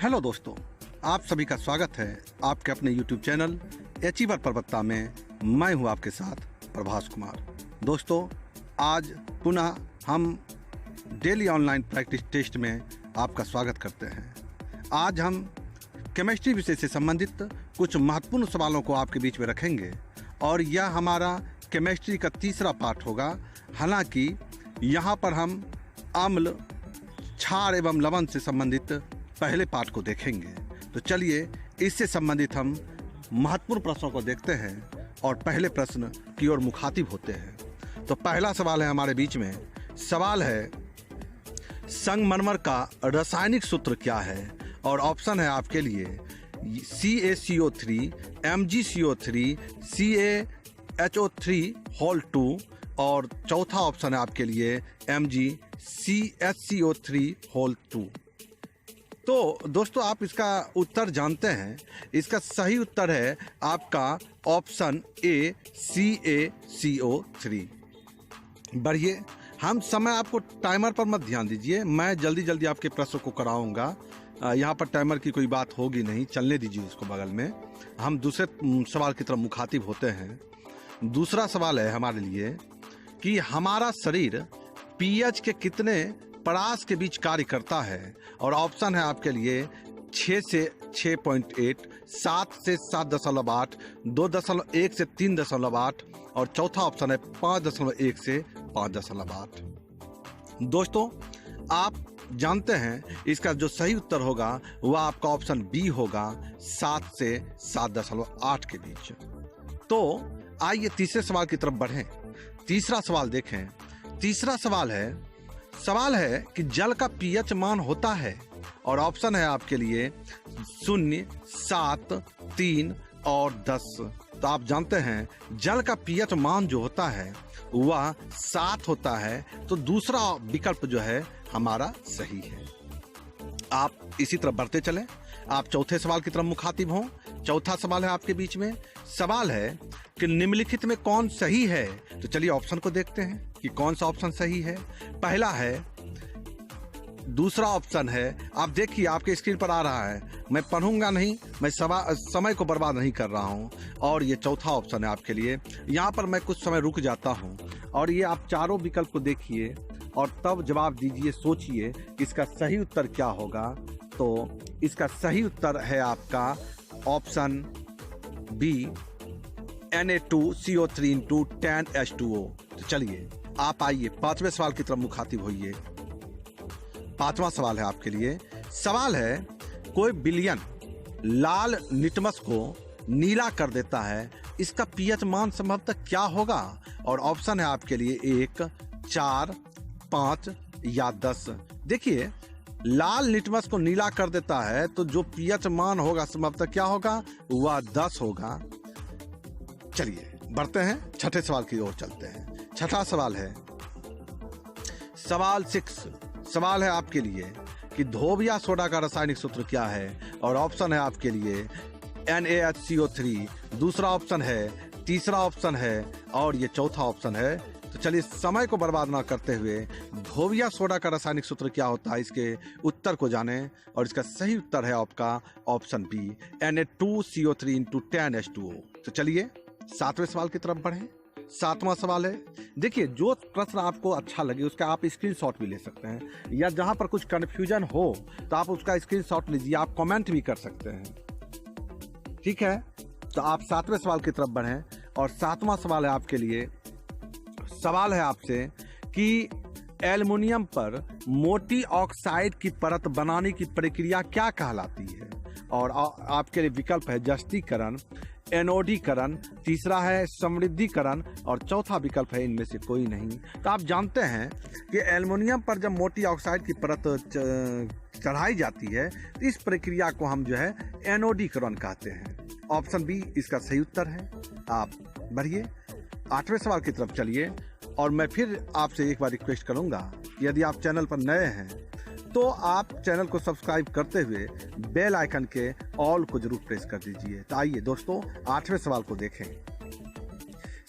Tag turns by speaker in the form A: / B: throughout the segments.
A: Hello दोस्तों, आप सभी का स्वागत है आपके अपने YouTube चैनल अचीवर परबत्ता में। मैं हूं आपके साथ प्रभास कुमार। दोस्तों, आज पुनः हम डेली ऑनलाइन प्रैक्टिस टेस्ट में आपका स्वागत करते हैं। आज हम केमिस्ट्री विषय से संबंधित कुछ महत्वपूर्ण सवालों को आपके बीच में रखेंगे और यह हमारा केमिस्ट्री का तीसरा पार्ट होगा। हालांकि यहाँ पर हम अम्ल, क्षार एवं लवण से संबंधित पहले पार्ट को देखेंगे। तो चलिए इससे संबंधित हम महत्वपूर्ण प्रश्नों को देखते हैं और पहले प्रश्न की ओर मुखातिब होते हैं। तो पहला सवाल है हमारे बीच में, सवाल है संगमरमर का रासायनिक सूत्र क्या है? और ऑप्शन है आपके लिए CaCO3, MgCO3, CaHO3 और चौथा ऑप्शन है आपके लिए MgCSCO3 तो दोस्तों, आप इसका उत्तर जानते हैं। इसका सही उत्तर है आपका ऑप्शन ए CaCO3। बढ़िए, हम समय आपको टाइमर पर मत ध्यान दीजिए, मैं जल्दी जल्दी आपके प्रश्न को कराऊंगा। यहाँ पर टाइमर की कोई बात होगी नहीं, चलने दीजिए उसको बगल में। हम दूसरे सवाल की तरफ मुखातिब होते हैं। दूसरा सवाल है हमारे लिए कि हमारा शरीर pH के कितने परास के बीच कार्य करता है? और ऑप्शन है आपके लिए 6 से 6.8, 7 से 7.8, 2.1 से 3.8 और चौथा ऑप्शन है 5.1 से 5.8। दोस्तों, आप जानते हैं इसका जो सही उत्तर होगा वह आपका ऑप्शन बी होगा, 7 से 7.8 के बीच। तो आइए तीसरे सवाल की तरफ बढ़ें। तीसरा सवाल देखें। तीसरा सवाल है कि जल का pH मान होता है और ऑप्शन है आपके लिए 0, 7, 3 और 10। तो आप जानते हैं जल का pH मान जो होता है वह 7 होता है। तो दूसरा विकल्प जो है हमारा सही है। आप इसी तरफ बढ़ते चलें। आप चौथे सवाल की तरफ मुखातिब हों। चौथा सवाल है आपके बीच में। सवाल है कि निम्नलिखित में कौन सही है? तो चलिए ऑप्शन को देखते हैं कि कौन सा ऑप्शन सही है। पहला है, दूसरा ऑप्शन है, आप देखिए आपके स्क्रीन पर आ रहा है, मैं पढ़ूंगा नहीं, मैं समय को बर्बाद नहीं कर रहा हूं। और ये चौथा ऑप्शन है आपके लिए। यहाँ पर मैं कुछ समय रुक जाता हूं और ये आप चारों विकल्प को देखिए और तब जवाब दीजिए, सोचिए इसका सही उत्तर क्या होगा। तो इसका सही उत्तर है आपका ऑप्शन बी, Na2CO3 × 10H2O। तो चलिए आप आइए पांचवें सवाल की तरफ मुखातिब होइए। पांचवा सवाल है आपके लिए। सवाल है, कोई विलयन लाल लिटमस को नीला कर देता है, इसका pH मान संभवतः क्या होगा? और ऑप्शन है आपके लिए 1, 4, 5 या 10। देखिए, लाल लिटमस को नीला कर देता है तो जो pH मान होगा संभवतः क्या होगा? वह 10 होगा। चलिए बढ़ते हैं, छठे सवाल की ओर चलते हैं। छठा सवाल है, सवाल 6। सवाल है आपके लिए कि धोबिया सोडा का रासायनिक सूत्र क्या है? और ऑप्शन है आपके लिए NaHCO3, दूसरा ऑप्शन है, तीसरा ऑप्शन है और ये चौथा ऑप्शन है। तो चलिए समय को बर्बाद ना करते हुए धोबिया सोडा का रासायनिक सूत्र क्या होता है इसके उत्तर को जानें। और इसका सही उत्तर है आपका ऑप्शन बी, Na2CO3 × 10H2O। तो चलिए सातवें सवाल की तरफ बढ़ें। सातवां सवाल है, देखिए जो प्रश्न आपको अच्छा लगे उसका आप स्क्रीनशॉट भी ले सकते हैं, या जहां पर कुछ कंफ्यूजन हो तो आप उसका स्क्रीनशॉट लीजिए, आप कमेंट भी कर सकते हैं। ठीक है, तो आप सातवें सवाल की तरफ बढ़ें और सातवां सवाल है आपके लिए। सवाल है आपसे कि एल्युमिनियम पर मोटी ऑक्साइड की परत बनाने की प्रक्रिया क्या कहलाती है? और आपके लिए विकल्प है जस्तीकरण, एनोडीकरण, तीसरा है समृद्धिकरण और चौथा विकल्प है इनमें से कोई नहीं। तो आप जानते हैं कि एल्युमिनियम पर जब मोटी ऑक्साइड की परत चढ़ाई जाती है तो इस प्रक्रिया को हम जो है एनोडीकरण कहते हैं। ऑप्शन बी इसका सही उत्तर है। आप बढ़िए आठवें सवाल की तरफ चलिए और मैं फिर आपसे एक बार रिक्वेस्ट करूंगा, यदि आप चैनल पर नए हैं तो आप चैनल को सब्सक्राइब करते हुए बेल आइकन के ऑल को जरूर प्रेस कर दीजिए। तो आइए दोस्तों आठवें सवाल को देखें।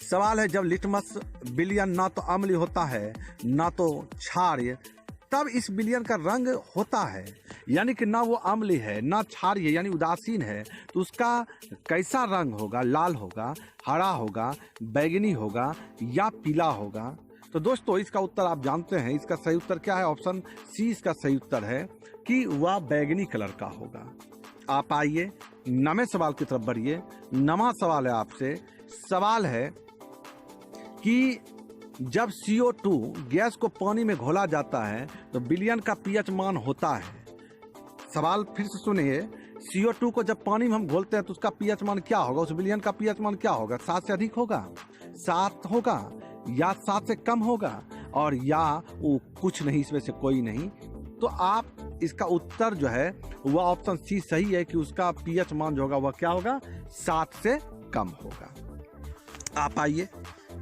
A: सवाल है, जब लिटमस विलयन ना तो अम्लीय होता है ना तो क्षारीय, तब इस विलयन का रंग होता है, यानी कि ना वो अम्ल है ना क्षारीय यानी उदासीन है, तो उसका कैसा रंग होगा? लाल होगा, हरा होगा, बैगनी होगा या पीला होगा? तो दोस्तों इसका उत्तर आप जानते हैं, इसका सही उत्तर क्या है? ऑप्शन सी इसका सही उत्तर है कि वह बैगनी कलर का होगा। आप आइए नवे सवाल की तरफ बढ़िए। नवा सवाल है आपसे, सवाल है कि जब CO2 गैस को पानी में घोला जाता है तो विलयन का pH मान होता है। सवाल फिर से सुनिए, CO2 को जब पानी में हम घोलते हैं तो उसका pH मान क्या होगा? उस विलयन का pH मान क्या होगा? 7 से अधिक होगा, 7 होगा या 7 से कम होगा, और या वो कुछ नहीं, इसमें से कोई नहीं। तो आप इसका उत्तर जो है वह ऑप्शन सी सही है कि उसका pH मान जो होगा वह क्या होगा? 7 से कम होगा। आप आइए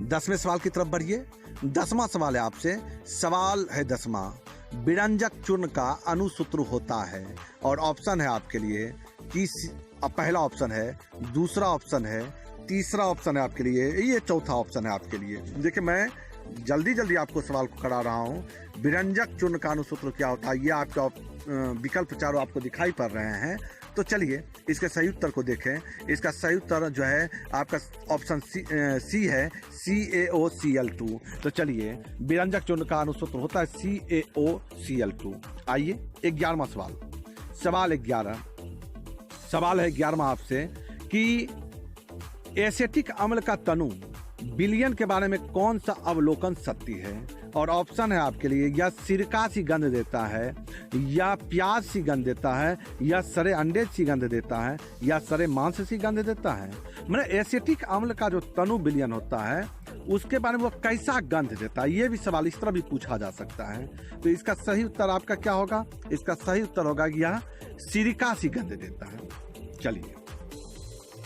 A: 10वें सवाल की तरफ बढ़िए। 10वां सवाल है आपसे, सवाल है 10वां, विरंजक चूर्ण का अनुसूत्र होता है, और ऑप्शन है आपके लिए कि पहला ऑप्शन है, दूसरा ऑप्शन है, तीसरा ऑप्शन है आपके लिए, ये चौथा ऑप्शन है आपके लिए। देखिए मैं जल्दी आपको सवाल को करा रहा हूँ। विरंजक चूर्ण का अनुसूत्र क्या होता है, ये आपका विकल्प चारों आपको दिखाई पड़ रहे हैं। तो चलिए इसके सही उत्तर को देखें। इसका सही उत्तर जो है आपका ऑप्शन सी है, CaOCl2। तो चलिए विरंजक चूर्ण का अनुसूत्र होता है CaOCl2। आइए 11वां सवाल, सवाल 11, सवाल है 11वां आपसे कि एसिटिक अम्ल का तनु विलयन के बारे में कौन सा अवलोकन सत्य है? और ऑप्शन है आपके लिए, या सिरका सी गंध देता है, या प्याज सी गंध देता है, या सरे अंडे सी गंध देता है, या सरे मांस सी गंध देता है। मतलब एसिटिक अम्ल का जो तनु विलयन होता है उसके बारे में वो कैसा गंध देता है, ये भी सवाल इस तरह भी पूछा जा सकता है। तो इसका सही उत्तर आपका क्या होगा? इसका सही उत्तर होगा कि यह सिरका सी गंध देता है। चलिए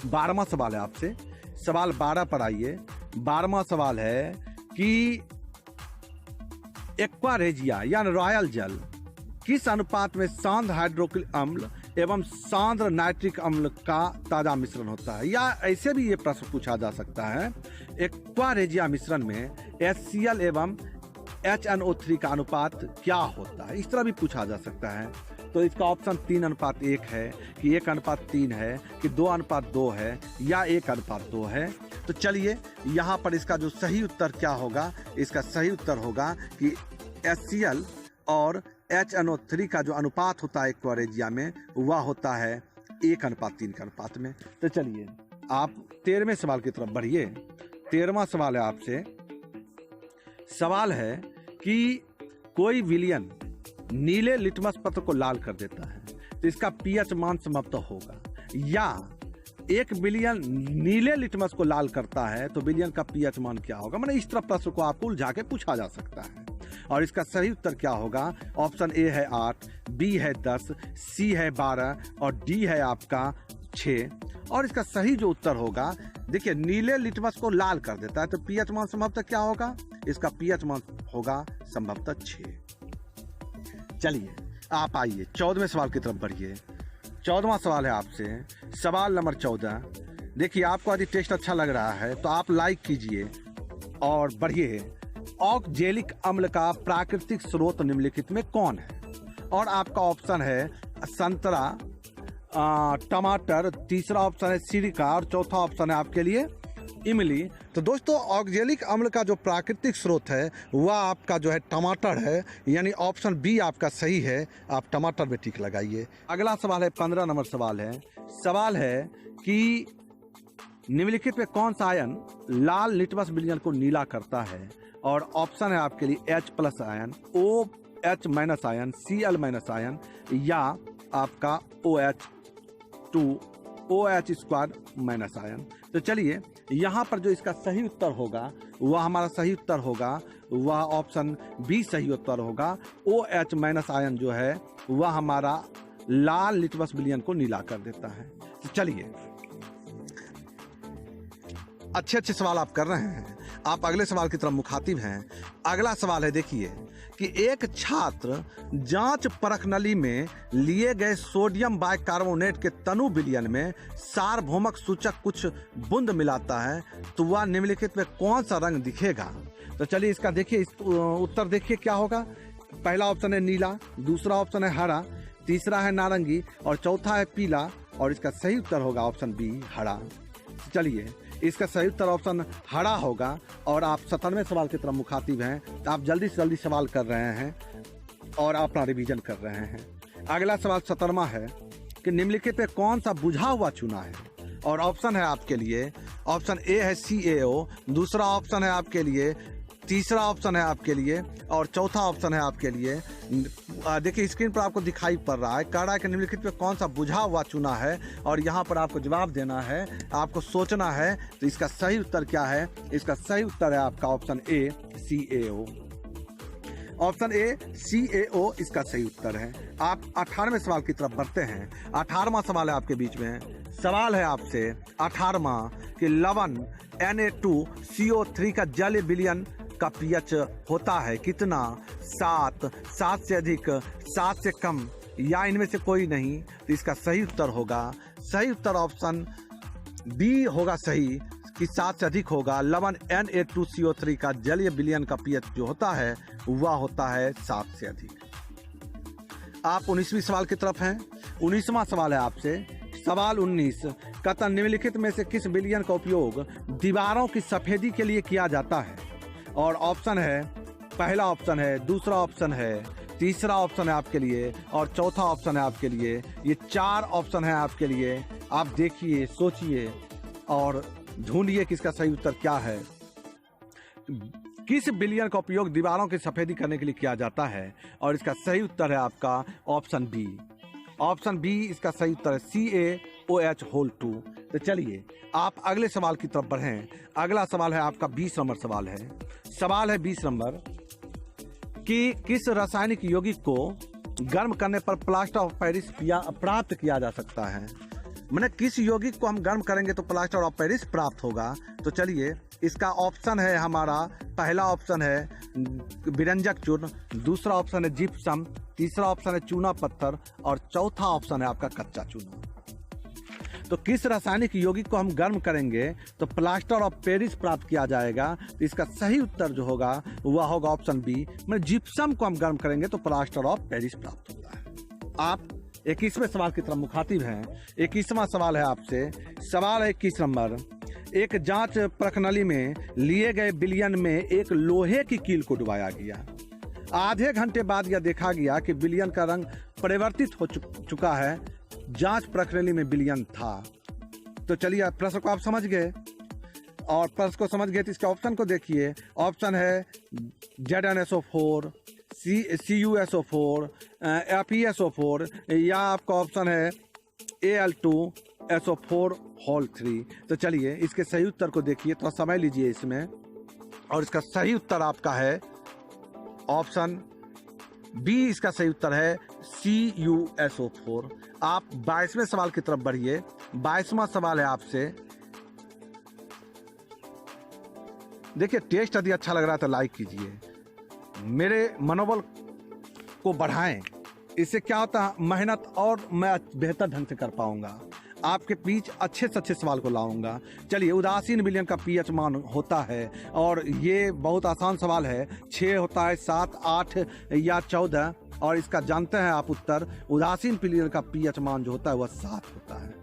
A: 12वां सवाल है आपसे, सवाल 12 पर आइए। 12वां सवाल है कि एक्वा रेजिया यानी रॉयल जल किस अनुपात में सांद्र हाइड्रोक्सिल अम्ल एवं सांद्र नाइट्रिक अम्ल का ताजा मिश्रण होता है? या ऐसे भी ये प्रश्न पूछा जा सकता है, एक्वा रेजिया मिश्रण में HCl एवं HNO3 का अनुपात क्या होता है? इस तरह भी पूछा जा सकता है। तो इसका ऑप्शन 3:1 है, कि 1:3 है, कि 2:2 है, या 1:2 है। तो चलिए यहाँ पर इसका जो सही उत्तर क्या होगा? इसका सही उत्तर होगा कि HCl और HNO3 का जो अनुपात होता है एक्वा रेजिया में वह होता है 1:3 के अनुपात में। तो चलिए आप 13वें सवाल की तरफ बढ़िए। 13वां सवाल है आपसे, सवाल है कि कोई विलयन नीले लिटमस पत्र को लाल कर देता है तो इसका pH मान समाप्त होगा, या एक विलयन नीले लिटमस को लाल करता है तो विलयन का pH मान क्या होगा? मतलब इस तरह प्रश्न को आपको उलझा के पूछा जा सकता है। और इसका सही उत्तर क्या होगा? ऑप्शन ए है 8, बी है 10, सी है 12 और डी है आपका 6। और इसका सही जो उत्तर होगा, देखिए नीले लिटमस को लाल कर देता है तो pH मान संभवतः क्या होगा? इसका pH मान होगा संभवतः 6। चलिए आप आइए 14वें सवाल की तरफ बढ़िए। 14वां सवाल है आपसे, सवाल नंबर 14। देखिए आपको यदि टेस्ट अच्छा लग रहा है तो आप लाइक कीजिए और बढ़िए। ऑक्जेलिक अम्ल का प्राकृतिक स्रोत निम्नलिखित में कौन है? और आपका ऑप्शन है संतरा, टमाटर, तीसरा ऑप्शन है सिरका और चौथा ऑप्शन है आपके लिए इमली। तो दोस्तों ऑक्जेलिक अम्ल का जो प्राकृतिक स्रोत है वह आपका जो है टमाटर है, यानी ऑप्शन बी आपका सही है। आप टमाटर में टिक लगाइए। अगला सवाल है 15 नंबर सवाल है। सवाल है कि निम्नलिखित में कौन सा आयन लाल लिटमस विलयन को नीला करता है? और ऑप्शन है आपके लिए H+ ion, OH- ion, Cl- ion या आपका OH2OH² आयन। तो चलिए यहाँ पर जो इसका सही उत्तर होगा वह हमारा सही उत्तर होगा, वह ऑप्शन बी सही उत्तर होगा। OH- आयन जो है वह हमारा लाल लिटमस विलयन को नीला कर देता है। तो चलिए अच्छे सवाल आप कर रहे हैं। आप अगले सवाल की तरफ मुखातिब हैं। अगला सवाल है, देखिए कि एक छात्र जांच परख नली में लिए गए सोडियम बाइकार्बोनेट के तनु विलयन में सार्वभौमिक सूचक कुछ बूंद मिलाता है तो वह निम्नलिखित में कौन सा रंग दिखेगा? तो चलिए इसका देखिए उत्तर देखिए क्या होगा। पहला ऑप्शन है नीला, दूसरा ऑप्शन है हरा, तीसरा है नारंगी और चौथा है पीला और इसका सही उत्तर होगा ऑप्शन बी हरा। चलिए, इसका सही उत्तर ऑप्शन हरा होगा और आप 97वें सवाल की तरफ मुखातिब हैं। आप जल्दी से जल्दी सवाल कर रहे हैं और अपना रिवीजन कर रहे हैं। अगला सवाल 17वां है कि निम्नलिखित पे कौन सा बुझा हुआ चूना है, और ऑप्शन है आपके लिए, ऑप्शन ए है CaO, दूसरा ऑप्शन है आपके लिए, तीसरा ऑप्शन है आपके लिए और चौथा ऑप्शन है आपके लिए। देखिए स्क्रीन पर आपको दिखाई पड़ रहा है, कह रहा है कि निम्नलिखित पे कौन सा बुझा हुआ चूना है और यहाँ पर आपको जवाब देना है, आपको सोचना है। तो इसका सही उत्तर क्या है? इसका सही उत्तर है आपका option A CaO। Option A CaO इसका सही उत्तर है। आप 18वें सवाल की तरफ बढ़ते हैं। 18वां सवाल है आपके बीच में। सवाल है आपसे 18वां कि लवण Na2CO3 का जलीय विलयन का pH होता है कितना? 7, 7 से अधिक, 7 से कम या इनमें से कोई नहीं। तो इसका सही उत्तर होगा, सही उत्तर ऑप्शन बी होगा सही कि 7 से अधिक होगा। लवण Na2CO3 का जलीय विलयन का pH जो होता है वह होता है 7 से अधिक। आप 19वीं सवाल की तरफ हैं। 19वां सवाल है आपसे। सवाल 19, कथन निम्नलिखित में से किस विलयन का उपयोग दीवारों की सफेदी के लिए किया जाता है? और ऑप्शन है, पहला ऑप्शन है, दूसरा ऑप्शन है, तीसरा ऑप्शन है आपके लिए और चौथा ऑप्शन है आपके लिए। ये 4 ऑप्शन है आपके लिए। आप देखिए, सोचिए और ढूंढिए कि इसका सही उत्तर क्या है। किस विलयन का उपयोग दीवारों की सफेदी करने के लिए किया जाता है? और इसका सही उत्तर है आपका ऑप्शन बी। ऑप्शन बी इसका सही उत्तर है CaOH2। तो चलिए आप अगले सवाल की तरफ बढ़ें। अगला सवाल है आपका 20 नंबर सवाल है। सवाल है 20 नंबर कि किस रासायनिक यौगिक को गर्म करने पर प्लास्टर ऑफ पेरिस प्राप्त किया जा सकता है? मैंने किस यौगिक को हम गर्म करेंगे तो प्लास्टर ऑफ पेरिस प्राप्त होगा? तो चलिए, इसका ऑप्शन है हमारा, पहला ऑप्शन है विरंजक चूर्ण, दूसरा ऑप्शन है जिप्सम, तीसरा ऑप्शन है चूना पत्थर और चौथा ऑप्शन है आपका कच्चा चूना। तो किस रासायनिक यौगिक को हम गर्म करेंगे तो प्लास्टर ऑफ पेरिस प्राप्त किया जाएगा? तो इसका सही उत्तर जो होगा वह होगा ऑप्शन बी, मैं जिप्सम को हम गर्म करेंगे तो प्लास्टर ऑफ पेरिस प्राप्त होता है। आप 21वें सवाल की तरफ मुखातिब हैं। 21वां सवाल है आपसे। सवाल है 21 नंबर, एक जांच प्रणाली में लिए गए विलयन में एक लोहे की कील को डुबाया गया। आधे घंटे बाद यह देखा गया कि विलयन का रंग परिवर्तित हो चुका है। जांच प्रणाली में विलयन था। तो चलिए, प्रश्न को आप समझ गए और प्रश्न को समझ गए तो इसके ऑप्शन को देखिए। ऑप्शन है ZnSO4, CuSO4, FeSO4 या आपका ऑप्शन है Al2SO4(3). तो चलिए इसके सही उत्तर को देखिए, थोड़ा समय लीजिए इसमें। और इसका सही उत्तर आपका है ऑप्शन बी। इसका सही उत्तर है CuSO4। आप 22वें सवाल की तरफ बढ़िए। 22वां सवाल है आपसे। देखिए, टेस्ट यदि अच्छा लग रहा है तो लाइक कीजिए, मेरे मनोबल को बढ़ाएं। इससे क्या होता है, मेहनत और मैं बेहतर ढंग से कर पाऊंगा, आपके बीच अच्छे से अच्छे सवाल को लाऊंगा। चलिए, उदासीन विलयन का pH मान होता है और ये बहुत आसान सवाल है। 6 होता है, 7, 8 या 14। और इसका जानते हैं आप उत्तर, उदासीन विलयन का pH मान जो होता है वह 7 होता है।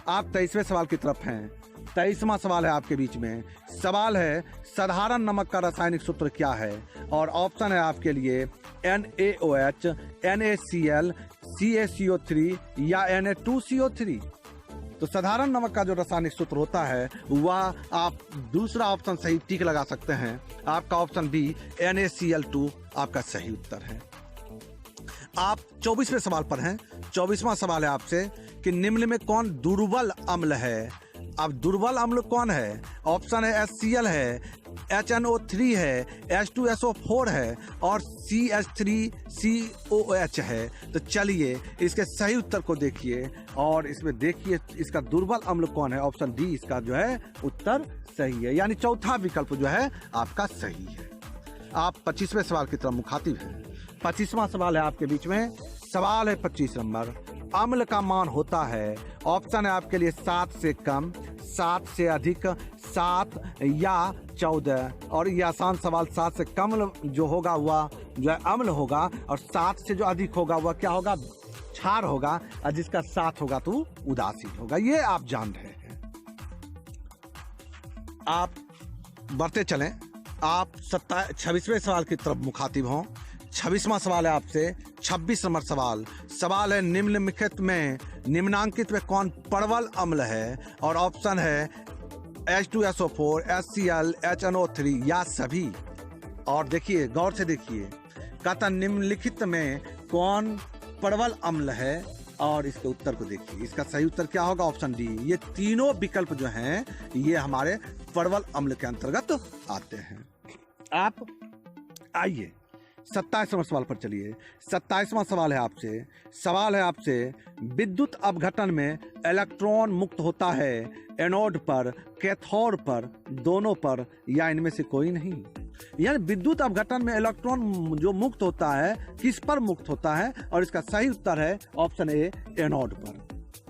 A: आप 23वें सवाल की तरफ हैं। 23वां सवाल है आपके बीच में। सवाल है साधारण नमक का रासायनिक सूत्र क्या है? और ऑप्शन है आपके लिए NaOH, NaCl, CaCO3 या Na2CO3। तो साधारण नमक का जो रासायनिक सूत्र होता है वह आप दूसरा ऑप्शन सही टिक लगा सकते हैं। आपका ऑप्शन बी NaCl2 आपका सही उत्तर है। आप 24वें सवाल पर हैं। 24वां सवाल है आपसे कि निम्न में कौन दुर्बल अम्ल है? अब दुर्बल अम्ल कौन है? ऑप्शन है HCl है, HNO3 है, H2SO4 है और CH3COH है। तो चलिए इसके सही उत्तर को देखिए और इसमें देखिए इसका दुर्बल अम्ल कौन है। ऑप्शन डी इसका जो है उत्तर सही है, यानी चौथा विकल्प जो है आपका सही है। आप 25वें सवाल की तरफ मुखातिब हैं। 25वां सवाल है आपके बीच में। सवाल है 25 नंबर, अम्ल का मान होता है, ऑप्शन है आपके लिए 7 से कम, 7 से अधिक, 7 या 14 और ये आसान सवाल 7 से कम जो होगा वह जो है अम्ल होगा, और 7 से जो अधिक होगा वह क्या होगा, क्षार होगा, और जिसका 7 होगा तो उदासीन होगा। ये आप जान रहे हैं। आप बढ़ते चलें, आप 26वें सवाल की तरफ मुखातिब हों। 26वां सवाल है आपसे, 26 नंबर सवाल है निम्नलिखित में निम्नांकित में कौन परवल अम्ल है, और ऑप्शन है H2SO4, HCl, HNO3 या सभी। और देखिए, गौर से देखिए, कहता निम्नलिखित में कौन परवल अम्ल है, और इसके उत्तर को देखिए। इसका सही उत्तर क्या होगा, ऑप्शन डी। ये तीनों विकल्प जो हैं ये हमारे परवल अम्ल के अंतर्गत आते हैं। आप आइए 27 नंबर सवाल पर चलिए। 27वां सवाल है आपसे विद्युत अपघटन में इलेक्ट्रॉन मुक्त होता है एनोड पर, कैथोड पर, दोनों पर, या इनमें से कोई नहीं। यानी विद्युत अपघटन में इलेक्ट्रॉन जो मुक्त होता है किस पर मुक्त होता है, और इसका सही उत्तर है ऑप्शन ए, एनोड पर।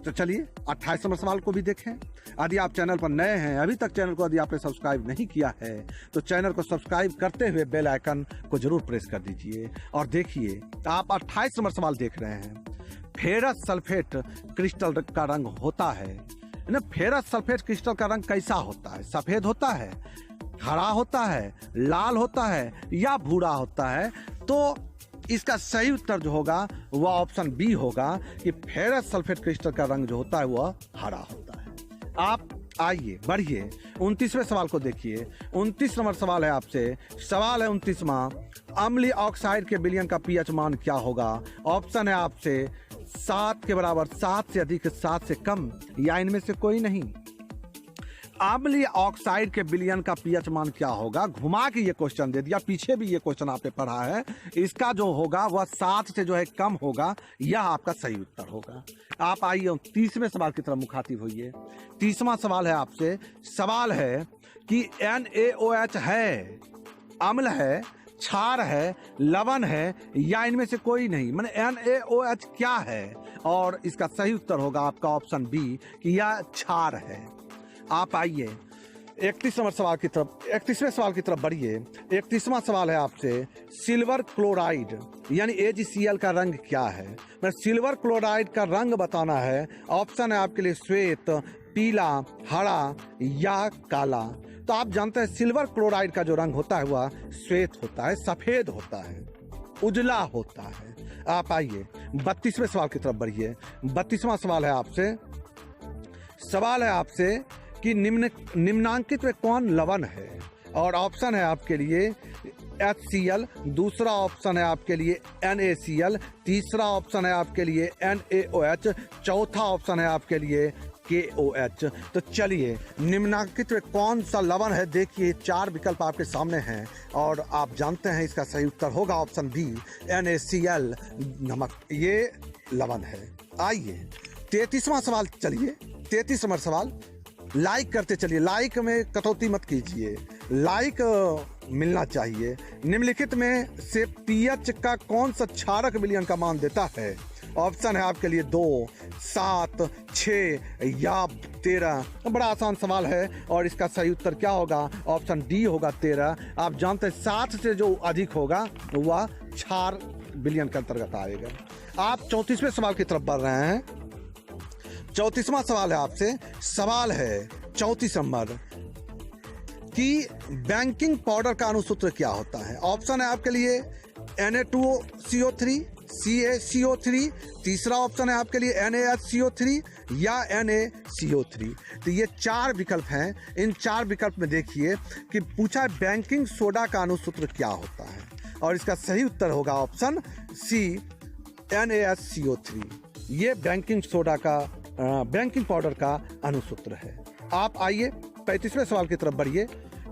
A: तो चलिए 28 नंबर सवाल को भी देखें। यदि आप चैनल पर नए हैं, अभी तक चैनल को यदि आपने सब्सक्राइब नहीं किया है तो चैनल को सब्सक्राइब करते हुए बेल आइकन को जरूर प्रेस कर दीजिए। और देखिए, आप 28 नंबर सवाल देख रहे हैं। फेरस सल्फेट क्रिस्टल का रंग होता है ना, फेरस सल्फेट क्रिस्टल का रंग कैसा होता है? सफेद होता है, हरा होता है, लाल होता है, या भूरा होता है? तो इसका सही उत्तर जो होगा वह ऑप्शन बी होगा कि फेरस सल्फेट क्रिस्टल का रंग जो होता है वह हरा होता है। आप आइए बढ़िए 29वें सवाल को देखिए। 29 नंबर सवाल है आपसे, सवाल है 29वां, अम्लीय ऑक्साइड के विलयन का पीएच मान क्या होगा? ऑप्शन है आपसे 7 के बराबर, 7 से अधिक, 7 से कम, या इनमें से कोई नहीं। अम्लीय ऑक्साइड के विलयन का पीएच मान क्या होगा? घुमा के ये क्वेश्चन दे दिया, पीछे भी ये क्वेश्चन आपने पढ़ा है। इसका जो होगा वह 7 से जो है कम होगा, यह आपका सही उत्तर होगा। आप आइए 30वें सवाल की तरफ मुखातिब होइए। 30वां सवाल है आपसे, सवाल है कि NaOH है, अम्ल है, क्षार है, लवण है, या इनमें से कोई नहीं। माने NaOH क्या है? और इसका सही उत्तर होगा आपका ऑप्शन बी कि यह क्षार है। आप आइए 31वें सवाल की तरफ बढ़िए। 31वां सवाल है आपसे, सिल्वर क्लोराइड यानी AgCl का रंग क्या है? मैं सिल्वर क्लोराइड का रंग बताना है। ऑप्शन है आपके लिए श्वेत, पीला, हरा, या काला। तो आप जानते हैं सिल्वर क्लोराइड का जो रंग होता है वह श्वेत होता है, सफेद होता है, उजला होता है। आप आइए 32वें सवाल की तरफ बढ़िए। 32वां सवाल है आपसे कि निम्नांकित में कौन लवण है? और ऑप्शन है आपके लिए HCl, दूसरा ऑप्शन है आपके लिए NaCl, तीसरा ऑप्शन है आपके लिए NaOH, चौथा ऑप्शन है आपके लिए KOH। तो चलिए निम्नांकित में कौन सा लवण है? देखिए 4 विकल्प आपके सामने हैं और आप जानते हैं इसका सही उत्तर होगा ऑप्शन बी, NaCl नमक, ये लवण है। आइए 33वां सवाल, चलिए 33 नंबर सवाल। लाइक करते चलिए, लाइक में कटौती मत कीजिए, लाइक मिलना चाहिए। निम्नलिखित में से पीएच का कौन सा क्षारक विलयन का मान देता है? ऑप्शन है आपके लिए 2, 7, 6 या 13। बड़ा आसान सवाल है और इसका सही उत्तर क्या होगा? ऑप्शन डी होगा 13। आप जानते हैं 7 से जो अधिक होगा वह क्षार विलयन के अंतर्गत आएगा। आप 34वें सवाल की तरफ बढ़ रहे हैं। 34वां सवाल है आपसे, सवाल है 34 नंबर कि बैंकिंग पाउडर का अणुसूत्र क्या होता है? ऑप्शन है आपके लिए Na2CO3, CaCO3, तीसरा ऑप्शन है आपके लिए NaHCO3 या NaCO3। तो ये 4 विकल्प हैं। इन 4 विकल्प में देखिए कि पूछा है बैंकिंग सोडा का अणुसूत्र क्या होता है, और इसका सही उत्तर होगा ऑप्शन सी, NaHCO3। ये बैंकिंग सोडा का बैंकिंग पाउडर का अणुसूत्र है। आप आइए 35वें सवाल की तरफ बढ़िए।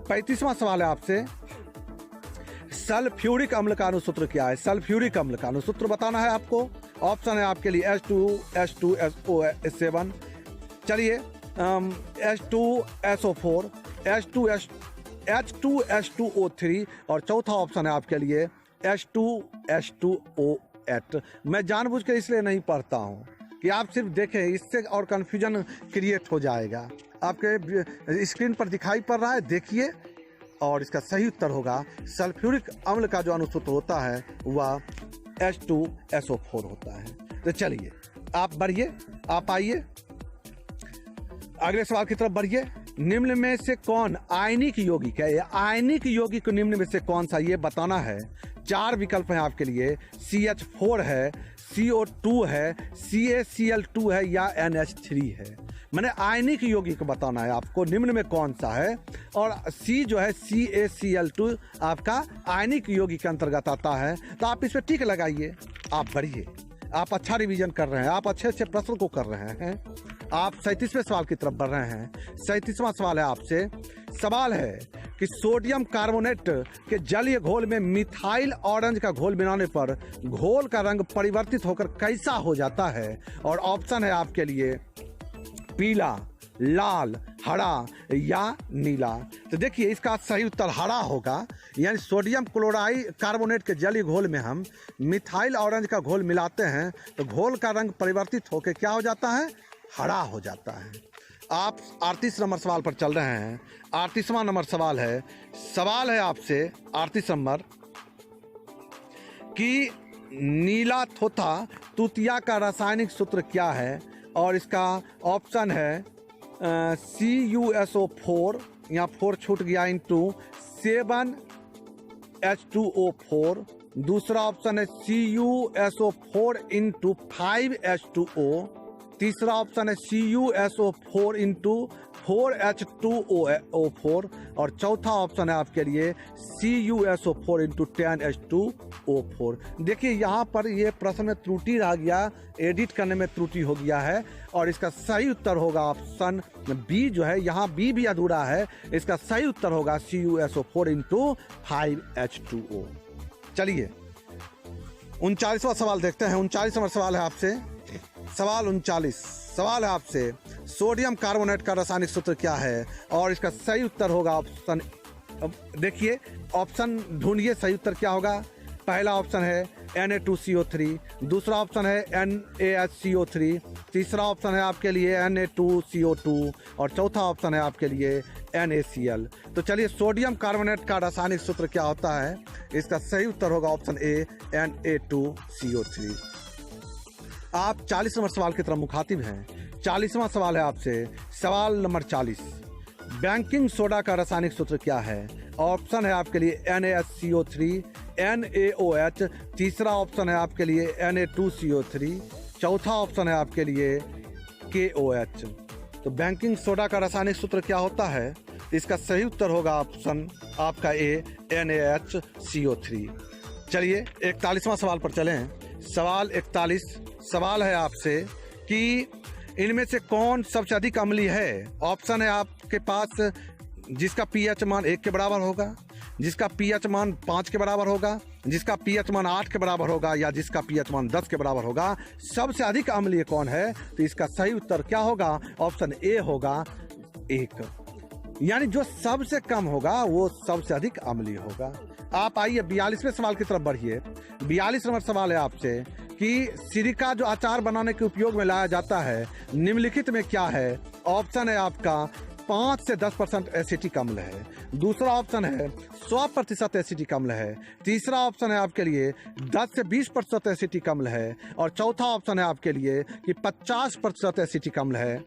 A: 35वां सवाल है आपसे, सल्फ्यूरिक अम्ल का अणुसूत्र क्या है? सल्फ्यूरिक अम्ल का अणुसूत्र बताना है आपको। ऑप्शन है आपके लिए H2SO7, चलिए H2SO4, H2S2O3, और चौथा ऑप्शन है आपके लिए H2S2O8। मैं जानबूझ के इसलिए नहीं पढ़ता हूँ कि आप सिर्फ देखें, इससे और कन्फ्यूजन क्रिएट हो जाएगा। आपके स्क्रीन पर दिखाई पड़ रहा है, देखिए और इसका सही उत्तर होगा सल्फ्यूरिक अम्ल का जो अनुसूत्र होता है वह H2SO4 होता है। तो चलिए आप बढ़िए, आप आइए अगले सवाल की तरफ बढ़िए। निम्न में से कौन आयनिक यौगिक है? आयनिक यौगिक निम्न में से कौन सा, ये बताना है। 4 विकल्प हैं आपके लिए, CH4 है, CO2 है, CaCl2 है या NH3 है। मैंने आयनिक यौगिक बताना है आपको, निम्न में कौन सा है। और C जो है CaCl2 आपका आयनिक यौगिक के अंतर्गत आता है। तो आप इस पर टिक लगाइए, आप बढ़िए, आप अच्छा रिवीजन कर रहे हैं, आप अच्छे अच्छे प्रश्न को कर रहे हैं। आप 37वें सवाल की तरफ बढ़ रहे हैं। 37वां सवाल है आपसे। सवाल है कि सोडियम कार्बोनेट के जलीय घोल में मिथाइल ऑरेंज का घोल मिलाने पर घोल का रंग परिवर्तित होकर कैसा हो जाता है? और ऑप्शन है आपके लिए पीला, लाल, हरा या नीला। तो देखिए इसका सही उत्तर हरा होगा। यानी सोडियम क्लोराइड कार्बोनेट के जलीय घोल में हम मिथाइल ऑरेंज का घोल मिलाते हैं तो घोल का रंग परिवर्तित होकर क्या हो जाता है? हरा हो जाता है। आप 38 नंबर सवाल पर चल रहे हैं। 38वां नंबर सवाल है आपसे 38 नंबर कि नीला थोथा तूतिया का रासायनिक सूत्र क्या है? और इसका ऑप्शन है CuSO4, यहाँ 4 छूट गया, इंटू 7H2O4। दूसरा ऑप्शन है CuSO4 इंटू 5H2O। तीसरा ऑप्शन है CuSO4 इंटू 4H2O4। और चौथा ऑप्शन है आपके लिए CuSO4 इंटू 10H2O4। देखिए यहाँ पर ये प्रश्न में त्रुटि रह गया, एडिट करने में त्रुटि हो गया है। और इसका सही उत्तर होगा ऑप्शन बी जो है, यहाँ बी भी अधूरा है। इसका सही उत्तर होगा CuSO4 इंटू 5H2O। चलिए 39वां सवाल देखते हैं। 39वां सवाल है आपसे। सवाल 39 सवाल है आपसे, सोडियम कार्बोनेट का रासायनिक सूत्र क्या है? और इसका सही उत्तर होगा ऑप्शन, देखिए ऑप्शन ढूंढिए, सही उत्तर क्या होगा। पहला ऑप्शन है Na2CO3, दूसरा ऑप्शन है NaHCO3, तीसरा ऑप्शन है आपके लिए Na2CO2 और चौथा ऑप्शन है आपके लिए NaCl। तो चलिए सोडियम कार्बोनेट का रासायनिक सूत्र क्या होता है? इसका सही उत्तर होगा ऑप्शन ए Na2CO3। आप 40 नंबर सवाल की तरफ मुखातिब हैं। 40वां सवाल है आपसे। सवाल नंबर 40, बेकिंग सोडा का रासायनिक सूत्र क्या है? ऑप्शन है आपके लिए NaHCO3, NaOH, तीसरा ऑप्शन है आपके लिए Na2CO3, चौथा ऑप्शन है आपके लिए KOH। तो बेकिंग सोडा का रासायनिक सूत्र क्या होता है? इसका सही उत्तर होगा ऑप्शन आपका ए NaHCO3। चलिए 41वां सवाल पर चलें। सवाल 41 सवाल है आपसे कि इनमें से कौन सबसे अधिक अम्लीय है? ऑप्शन है आपके पास जिसका pH मान 1 के बराबर होगा, जिसका pH मान 5 के बराबर होगा, जिसका pH मान 8 के बराबर होगा या जिसका pH मान 10 के बराबर होगा। सबसे अधिक अम्लीय कौन है? तो इसका सही उत्तर क्या होगा? ऑप्शन ए होगा 1। यानी जो सबसे कम होगा वो सबसे अधिक अम्लीय होगा। आप आइए 42वें सवाल की तरफ बढ़िए। 42 नंबर सवाल है आपसे कि सिरका जो अचार बनाने के उपयोग में लाया जाता है निम्नलिखित में क्या है? ऑप्शन है आपका 5 से 10% एसिटिक अम्ल है, दूसरा ऑप्शन है 100% एसिटिक अम्ल है, तीसरा ऑप्शन है आपके लिए 10 से 20% एसिटिक अम्ल है और चौथा ऑप्शन है आपके लिए कि 50% एसिटिक अम्ल है।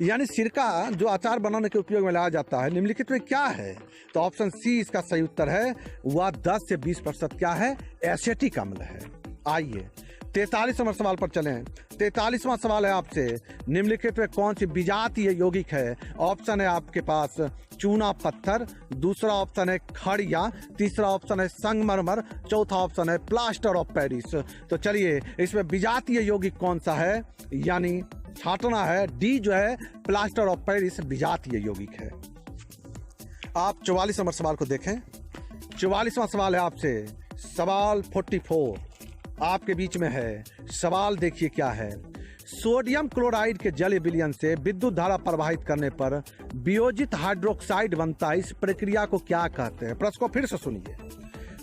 A: यानी सिरका जो अचार बनाने के उपयोग में लाया जाता है निम्नलिखित में क्या है? तो ऑप्शन सी इसका सही उत्तर है, वह 10 से 20% क्या है? एसिटिक अम्ल है। आइए 43 नंबर सवाल पर चलें। 43वां सवाल है आपसे, निम्नलिखित में कौन सी विजातीय यौगिक है? ऑप्शन है आपके पास चूना पत्थर, दूसरा ऑप्शन है खड़िया, तीसरा ऑप्शन है संगमरमर, चौथा ऑप्शन है प्लास्टर ऑफ पेरिस। तो चलिए इसमें विजातीय यौगिक कौन सा है? यानी छाटना है, डी जो है प्लास्टर ऑफ पेरिस विजातीय यौगिक है। आप 44 नंबर सवाल को देखें। 44वां सवाल है आपसे। सवाल 44 आपके बीच में है। सवाल देखिए क्या है। सोडियम क्लोराइड के जलीय विलयन से विद्युत धारा प्रवाहित करने पर वियोजित हाइड्रोक्साइड बनता है। इस प्रक्रिया को क्या कहते हैं? प्रश्न को फिर से सुनिए।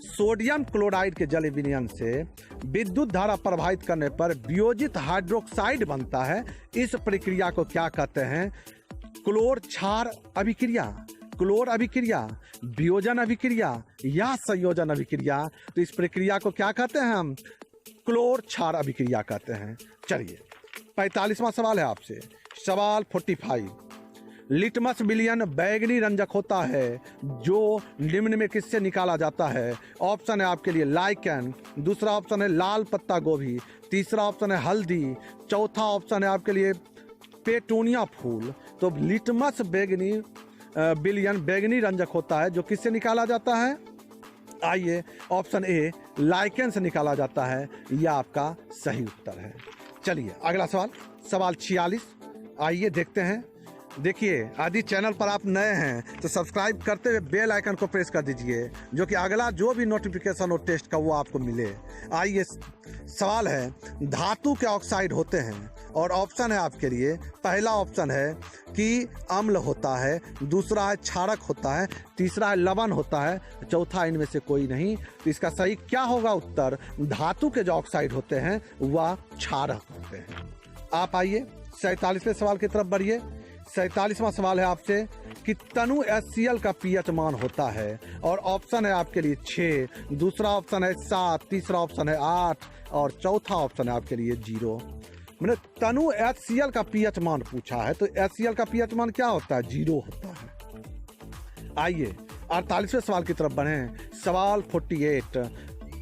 A: सोडियम क्लोराइड के जलीय विलयन से विद्युत धारा प्रवाहित करने पर वियोजित हाइड्रोक्साइड बनता है। इस प्रक्रिया को क्या कहते हैं? क्लोर क्षार अभिक्रिया, क्लोर अभिक्रिया, वियोजन अभिक्रिया या संयोजन अभिक्रिया, तो इस प्रक्रिया को क्या कहते हैं हम? क्लोर क्षार अभिक्रिया कहते हैं। चलिए 45वां सवाल है आपसे, सवाल 45। लिटमस विलयन बैगनी रंजक होता है जो निम्न में किससे निकाला जाता है? ऑप्शन है आपके लिए लाइकेन, दूसरा ऑप्शन है लाल पत्ता गोभी, तीसरा ऑप्शन है हल्दी, चौथा ऑप्शन है आपके लिए पेटूनिया फूल। तो लिटमस बैगनी विलयन बैगनी रंजक होता है जो किससे निकाला जाता है? आइए, ऑप्शन ए लाइकेन से निकाला जाता है, यह आपका सही उत्तर है। चलिए अगला सवाल, सवाल 46। आइए देखते हैं। देखिए यदि चैनल पर आप नए हैं तो सब्सक्राइब करते हुए बेल आइकन को प्रेस कर दीजिए, जो कि अगला जो भी नोटिफिकेशन हो टेस्ट का वो आपको मिले। आइए, सवाल है, धातु के ऑक्साइड होते हैं और ऑप्शन है आपके लिए, पहला ऑप्शन है कि अम्ल होता है, दूसरा है क्षारक होता है, तीसरा है लवण होता है, चौथा इनमें से कोई नहीं। तो इसका सही क्या होगा उत्तर? धातु के जो ऑक्साइड होते हैं वह क्षारक होते हैं। आप आइए 47वें सवाल की तरफ बढ़िए। 47वां सवाल है आपसे कि तनु HCl का pH मान होता है और ऑप्शन है आपके लिए 6, दूसरा ऑप्शन है 7, तीसरा ऑप्शन है 8 और चौथा ऑप्शन है आपके लिए 0। मैंने तनु HCl का pH मान पूछा है, तो HCl का pH मान क्या होता है? 0 होता है। आइए 48वें सवाल की तरफ बढ़े। सवाल 48।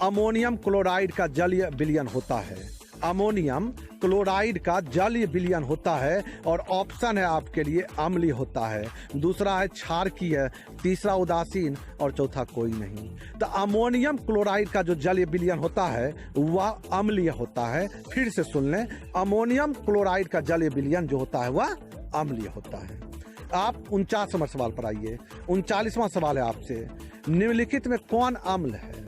A: अमोनियम क्लोराइड का जलीय विलयन होता है। अमोनियम क्लोराइड का जलीय विलयन होता है और ऑप्शन है आपके लिए अम्लीय होता है, दूसरा है क्षारकीय, तीसरा उदासीन और चौथा कोई नहीं। तो अमोनियम क्लोराइड का जो जलीय विलयन होता है वह अम्लीय होता है। फिर से सुन लें, अमोनियम क्लोराइड का जलीय विलयन जो होता है वह अम्लीय होता है। आप 49 नंबर सवाल पर आइए। 39वां सवाल है आपसे, निम्नलिखित में कौन अम्ल है?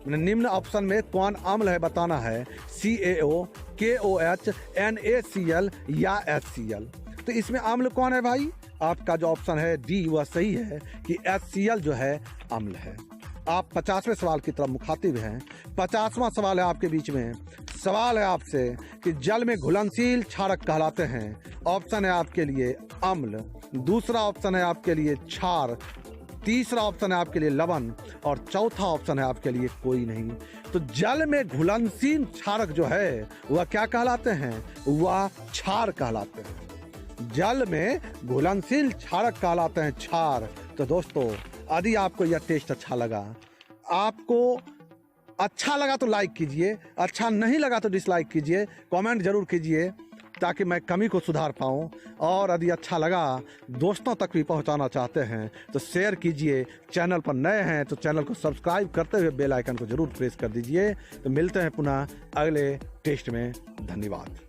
A: निम्न ऑप्शन में कौन अम्ल है बताना है, CaO, KOH, NaCl या HCl। तो इसमें अम्ल कौन है भाई? आपका जो ऑप्शन है डी वह सही है कि HCl जो है अम्ल है। आप 50वें सवाल की तरफ मुखातिब हैं। 50वां सवाल है आपके बीच में। सवाल है आपसे कि जल में घुलनशील क्षारक कहलाते हैं। ऑप्शन है आपके लिए अम्ल, दूसरा ऑप्शन है आपके लिए क्षार, तीसरा ऑप्शन है आपके लिए लवण और चौथा ऑप्शन है आपके लिए कोई नहीं। तो जल में घुलनशील क्षारक जो है वह क्या कहलाते हैं? वह क्षार कहलाते हैं। जल में घुलनशील क्षारक कहलाते हैं क्षार। तो दोस्तों, यदि आपको यह टेस्ट अच्छा लगा, आपको अच्छा लगा तो लाइक कीजिए, अच्छा नहीं लगा तो डिसलाइक कीजिए, कमेंट जरूर कीजिए ताकि मैं कमी को सुधार पाऊँ। और यदि अच्छा लगा, दोस्तों तक भी पहुंचाना चाहते हैं तो शेयर कीजिए। चैनल पर नए हैं तो चैनल को सब्सक्राइब करते हुए बेल आइकन को जरूर प्रेस कर दीजिए। तो मिलते हैं पुनः अगले टेस्ट में। धन्यवाद।